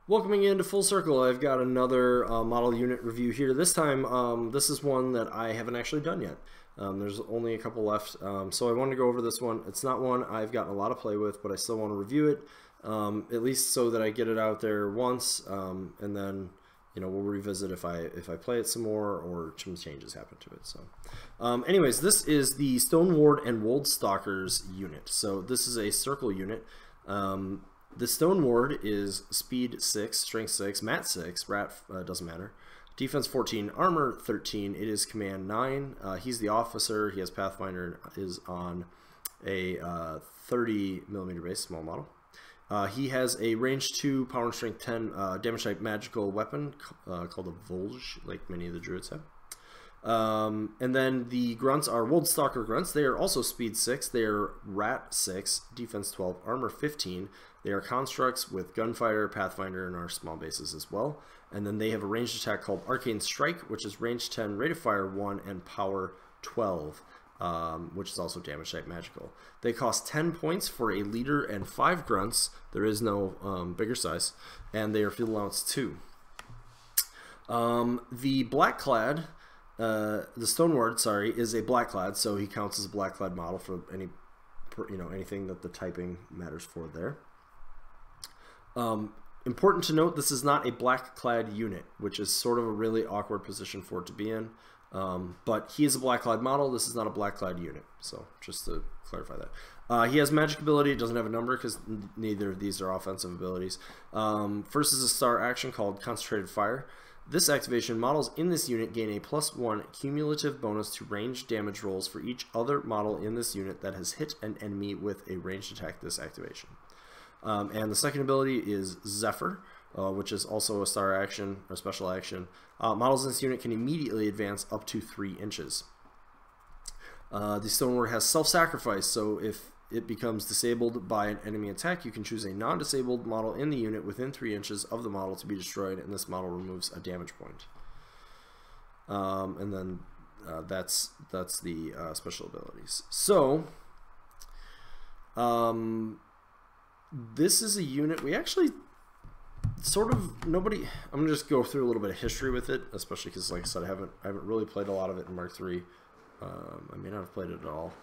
Welcoming into Full Circle, I've got another model unit review here. This time, this is one that I haven't actually done yet. There's only a couple left, so I wanted to go over this one. It's not one I've gotten a lot of play with, but I still want to review it, at least so that I get it out there once, and then we'll revisit if I play it some more or some changes happen to it. So, anyways, this is the Stoneward and Woldstalkers unit. So this is a circle unit. The Stoneward is speed 6, strength 6, mat 6, rat doesn't matter, defense 14, armor 13. It is command 9. He's the officer. He has Pathfinder and is on a 30mm base, small model. He has a range 2, power and strength 10, damage type magical weapon called a Volge, like many of the druids have. And then the grunts are Woldstalker grunts. They are also speed 6. They are rat 6, defense 12, armor 15. They are constructs with gunfighter, pathfinder, and are small bases as well. And then they have a ranged attack called Arcane Strike, which is range 10, rate of fire 1, and power 12, which is also damage type magical. They cost 10 points for a leader and 5 grunts. There is no bigger size, and they are field allowance 2. The black-clad, the Stoneward, sorry, is a black-clad, so he counts as a black-clad model for any, anything that the typing matters for there. Important to note, this is not a black-clad unit, which is sort of a really awkward position for it to be in. But he is a black-clad model. This is not a black-clad unit, so just to clarify that. He has magic ability. It doesn't have a number because neither of these are offensive abilities. First is a star action called Concentrated Fire. This activation, models in this unit gain a +1 cumulative bonus to ranged damage rolls for each other model in this unit that has hit an enemy with a ranged attack this activation. And the second ability is Zephyr, which is also a star action or special action. Models in this unit can immediately advance up to 3 inches. The Stoneward has self-sacrifice, so if it becomes disabled by an enemy attack, you can choose a non-disabled model in the unit within 3 inches of the model to be destroyed, and this model removes a damage point. And then that's the special abilities. So, this is a unit we actually sort of I'm gonna just go through a little bit of history with it, especially because, like I said, I haven't really played a lot of it in Mark III. I may not have played it at all.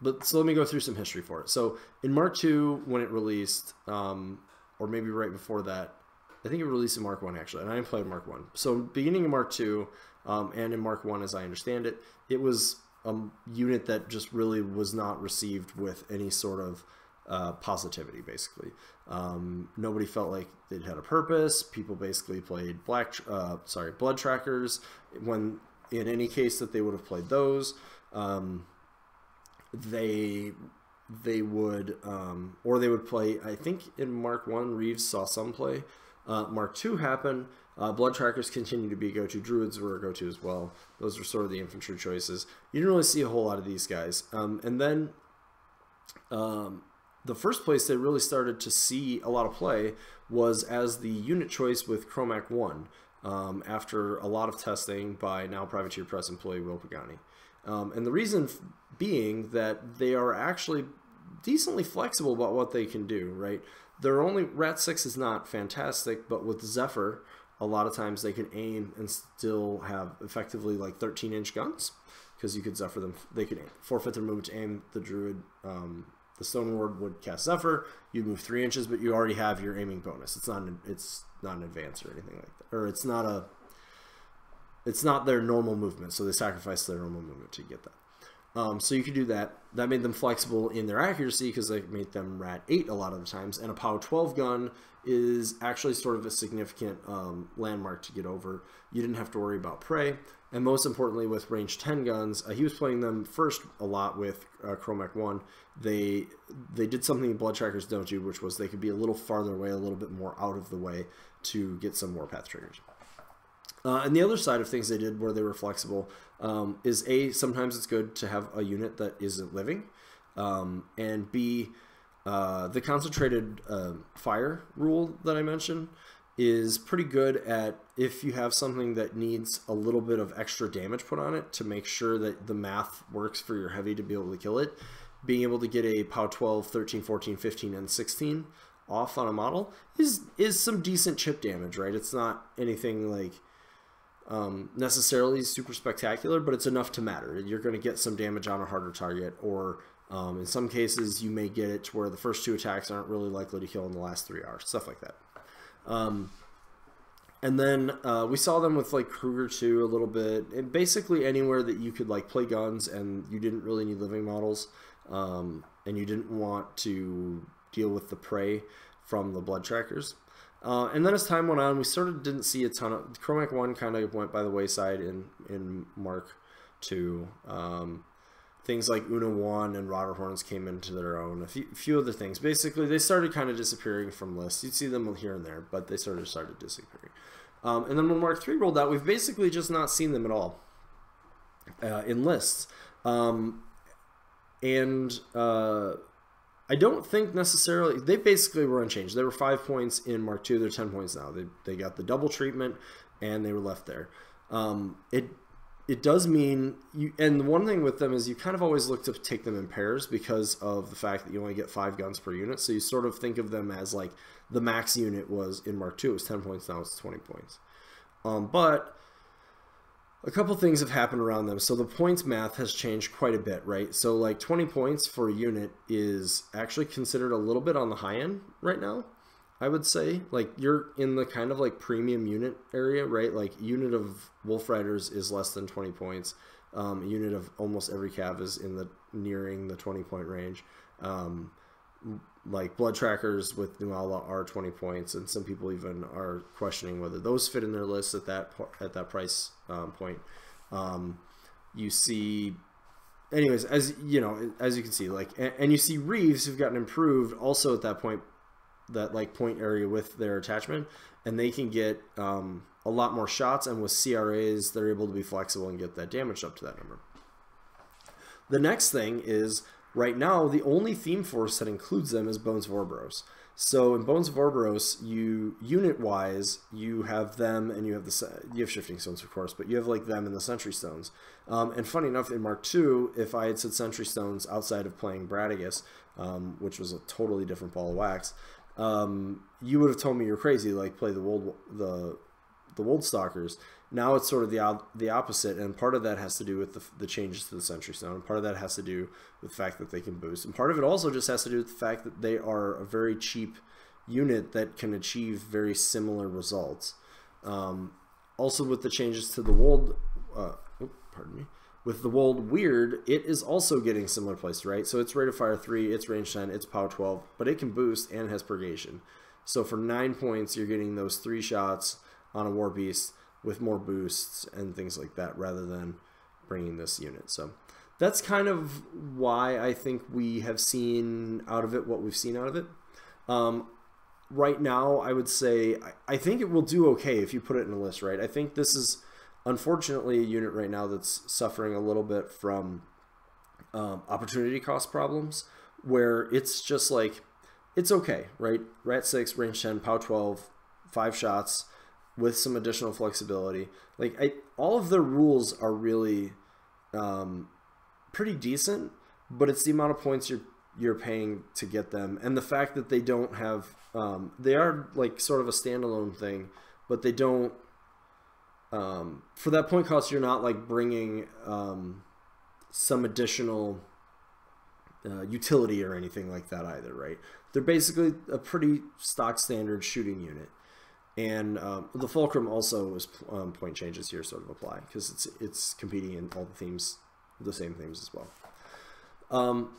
But so let me go through some history for it. So in Mark II, when it released, or maybe right before that, I think it released in Mark I actually, and I didn't play Mark I. So beginning in Mark II, and in Mark I, as I understand it, it was a unit that just really was not received with any sort of positivity, basically. Nobody felt like it had a purpose. People basically played blood trackers. When in any case that they would have played those, they would or they would play. I think in Mark I, Reeves saw some play. Mark II happened. Blood trackers continue to be a go-to. Druids were a go-to as well. Those were sort of the infantry choices. You didn't really see a whole lot of these guys. And then the first place they really started to see a lot of play was as the unit choice with Chromac 1, after a lot of testing by now Privateer Press employee Will Pagani. And the reason being that they are actually decently flexible about what they can do, right? Rat 6 is not fantastic, but with Zephyr, a lot of times they can aim and still have effectively like 13-inch guns, because you could Zephyr them. They could forfeit their movement to aim. The Druid, the Stoneward would cast Zephyr. You'd move 3 inches, but you already have your aiming bonus. It's not an advance or anything like that, or it's not their normal movement, so they sacrifice their normal movement to get that. So you could do that. That made them flexible in their accuracy because they made them rat 8 a lot of the times. And a power 12 gun is actually sort of a significant landmark to get over. You didn't have to worry about prey. And most importantly, with range 10 guns, he was playing them first a lot with Chromac 1. They did something blood trackers don't do, which was they could be a little farther away, a little bit more out of the way to get some warpath triggers. And the other side of things they did where they were flexible is A, sometimes it's good to have a unit that isn't living, and B, the concentrated fire rule that I mentioned is pretty good at if you have something that needs a little bit of extra damage put on it to make sure that the math works for your heavy to be able to kill it. Being able to get a POW 12, 13, 14, 15, and 16 off on a model is some decent chip damage, right? It's not anything like necessarily super spectacular, but it's enough to matter. You're going to get some damage on a harder target, or in some cases you may get it to where the first 2 attacks aren't really likely to kill in the last 3 hours, stuff like that. And then we saw them with like Kruger too a little bit, and basically anywhere that you could like play guns and you didn't really need living models, and you didn't want to deal with the prey from the blood trackers. And then as time went on, we sort of didn't see a ton of... Chromac 1 kind of went by the wayside in Mark 2. Things like Una 1 and Rotterhorns came into their own. A few other things. Basically, they started kind of disappearing from lists. You'd see them here and there, but they sort of started disappearing. And then when Mark 3 rolled out, we've basically just not seen them at all in lists. I don't think necessarily... They basically were unchanged. They were 5 points in Mark 2. They're 10 points now. They got the double treatment, and they were left there. It does mean... And the one thing with them is you kind of always look to take them in pairs because of the fact that you only get 5 guns per unit. So you sort of think of them as like the max unit was in Mark 2. It was 10 points. Now it's 20 points. But... a couple things have happened around them. So the points math has changed quite a bit, right? So like 20 points for a unit is actually considered a little bit on the high end right now, I would say. Like you're in the kind of like premium unit area, right? Like unit of Wolf Riders is less than 20 points. A unit of almost every cav is in the nearing the 20-point range. Like blood trackers with New Outlaw are 20 points, and some people even are questioning whether those fit in their list at that price point. You see, anyways, as you know, as you can see, like, and you see Reeves who've gotten improved also at that point, that like point area with their attachment, and they can get a lot more shots, and with CRAs they're able to be flexible and get that damage up to that number. The next thing is, right now, the only theme force that includes them is Bones of Orboros. So in Bones of Orboros, unit-wise, you have them, and you have Shifting Stones, of course, but you have like them and the Sentry Stones. And funny enough, in Mark II, if I had said Sentry Stones outside of playing Bradigus, which was a totally different ball of wax, you would have told me you're crazy. Like play the Woldstalkers. Now it's sort of the opposite, and part of that has to do with the changes to the Sentry Stone, and part of that has to do with the fact that they can boost, and part of it also just has to do with the fact that they are a very cheap unit that can achieve very similar results. Also with the changes to the Wold, with the Wold Weird, it is also getting similar placed, right? So it's rate of fire 3, it's range 10, it's power 12, but it can boost and has purgation. So for 9 points, you're getting those 3 shots on a War Beast with more boosts and things like that, rather than bringing this unit. So that's kind of why I think we have seen out of it what we've seen out of it. Right now, I would say I think it will do okay if you put it in a list, right? I think this is unfortunately a unit right now that's suffering a little bit from opportunity cost problems, where it's just like, it's okay, right? Rat 6, range 10, pow 12, 5 shots, with some additional flexibility. Like all of their rules are really pretty decent, but it's the amount of points you're paying to get them, and the fact that they don't have they are like sort of a standalone thing, but they don't for that point cost, you're not like bringing some additional utility or anything like that either, right? They're basically a pretty stock standard shooting unit. And the Fulcrum also is point changes here sort of apply, because it's competing in all the themes, the same themes as well.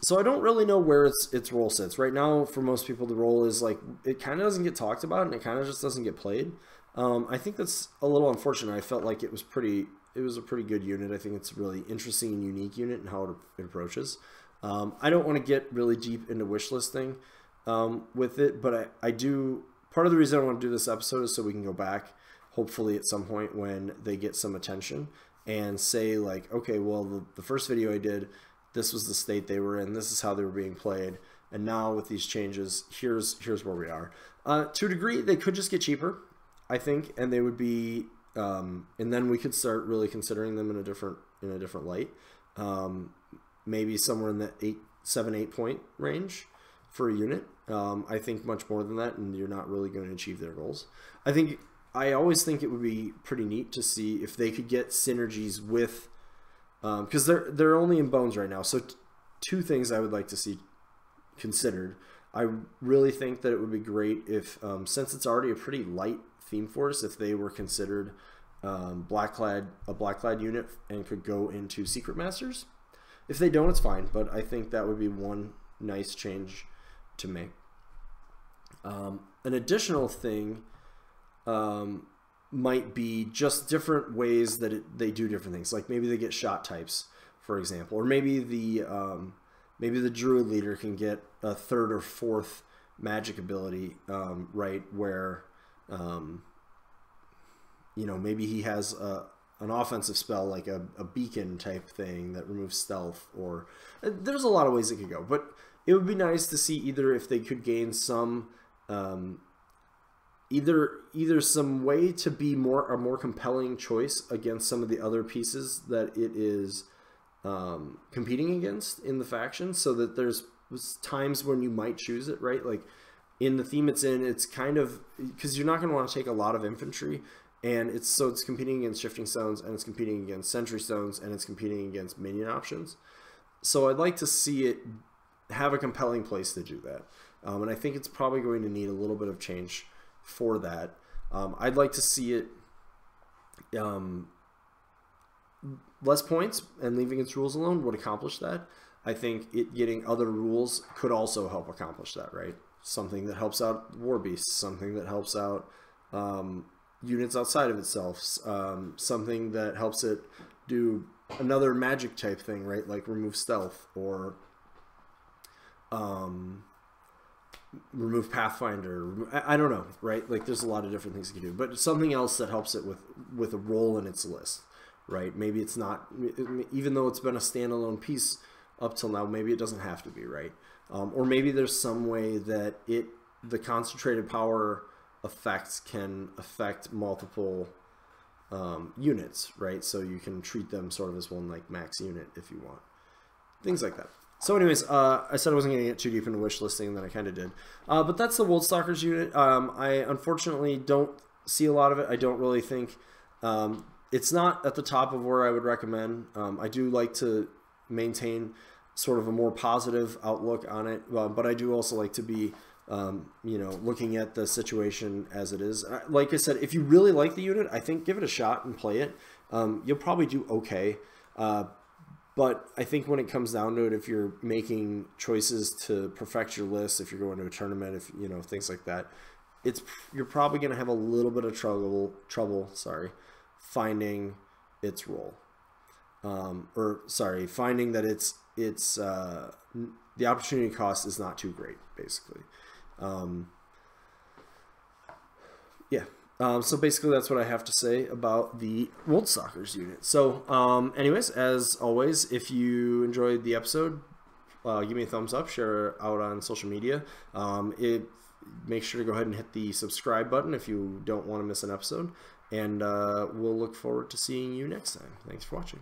So I don't really know where its role sits right now. For most people, the role is like, it kind of doesn't get talked about, and it kind of just doesn't get played. I think that's a little unfortunate. I felt like it was a pretty good unit. I think it's a really interesting and unique unit in how it approaches. I don't want to get really deep into wish listing with it, but I do. Part of the reason I want to do this episode is so we can go back, hopefully at some point when they get some attention, and say like, okay, well, the first video I did, this was the state they were in, this is how they were being played, and now with these changes, here's where we are. To a degree, they could just get cheaper, I think, and they would be, and then we could start really considering them in a different light. Maybe somewhere in the 7-8 point range for a unit. I think much more than that, and you're not really going to achieve their goals. I always think it would be pretty neat to see if they could get synergies with, because they're only in bones right now. So two things I would like to see considered. I really think that it would be great if, since it's already a pretty light theme force, if they were considered a black-clad unit and could go into Secret Masters. If they don't, it's fine, but I think that would be one nice change to make. An additional thing might be just different ways that they do different things. Like maybe they get shot types, for example, or maybe the druid leader can get a third or fourth magic ability, right, where you know, maybe he has an offensive spell like a beacon type thing that removes stealth, or there's a lot of ways it could go. But it would be nice to see either if they could gain some either some way to be a more compelling choice against some of the other pieces that it is competing against in the faction, so that there's times when you might choose it, right? Like in the theme it's in, it's kind of, because you're not going to want to take a lot of infantry, and it's competing against shifting stones, and it's competing against sentry stones, and it's competing against minion options. So I'd like to see it have a compelling place to do that, and I think it's probably going to need a little bit of change for that. I'd like to see it less points, and leaving its rules alone would accomplish that. I think it getting other rules could also help accomplish that, right? Something that helps out war beasts, something that helps out units outside of itself, something that helps it do another magic type thing, right? Like remove stealth, or remove Pathfinder. I don't know, right? Like there's a lot of different things you can do, but something else that helps it with a role in its list, right? Maybe it's not, even though it's been a standalone piece up till now, maybe it doesn't have to be, right? Or maybe there's some way that the concentrated power effects can affect multiple units, right? So you can treat them sort of as one like max unit if you want. Things like that. So anyways, I said I wasn't going to get too deep into wish listing, and then I kind of did. But that's the Woldstalkers unit. I unfortunately don't see a lot of it. I don't really think it's not at the top of where I would recommend. I do like to maintain sort of a more positive outlook on it, but I do also like to be you know, looking at the situation as it is. Like I said, if you really like the unit, I think give it a shot and play it. You'll probably do okay. But I think when it comes down to it, if you're making choices to perfect your list, if you're going to a tournament, if you know, things like that, you're probably going to have a little bit of trouble, finding its role, finding that it's the opportunity cost is not too great, basically. Yeah. So basically that's what I have to say about the Woldstalkers unit. So anyways, as always, if you enjoyed the episode, give me a thumbs up, share it out on social media. Make sure to go ahead and hit the subscribe button if you don't want to miss an episode. And we'll look forward to seeing you next time. Thanks for watching.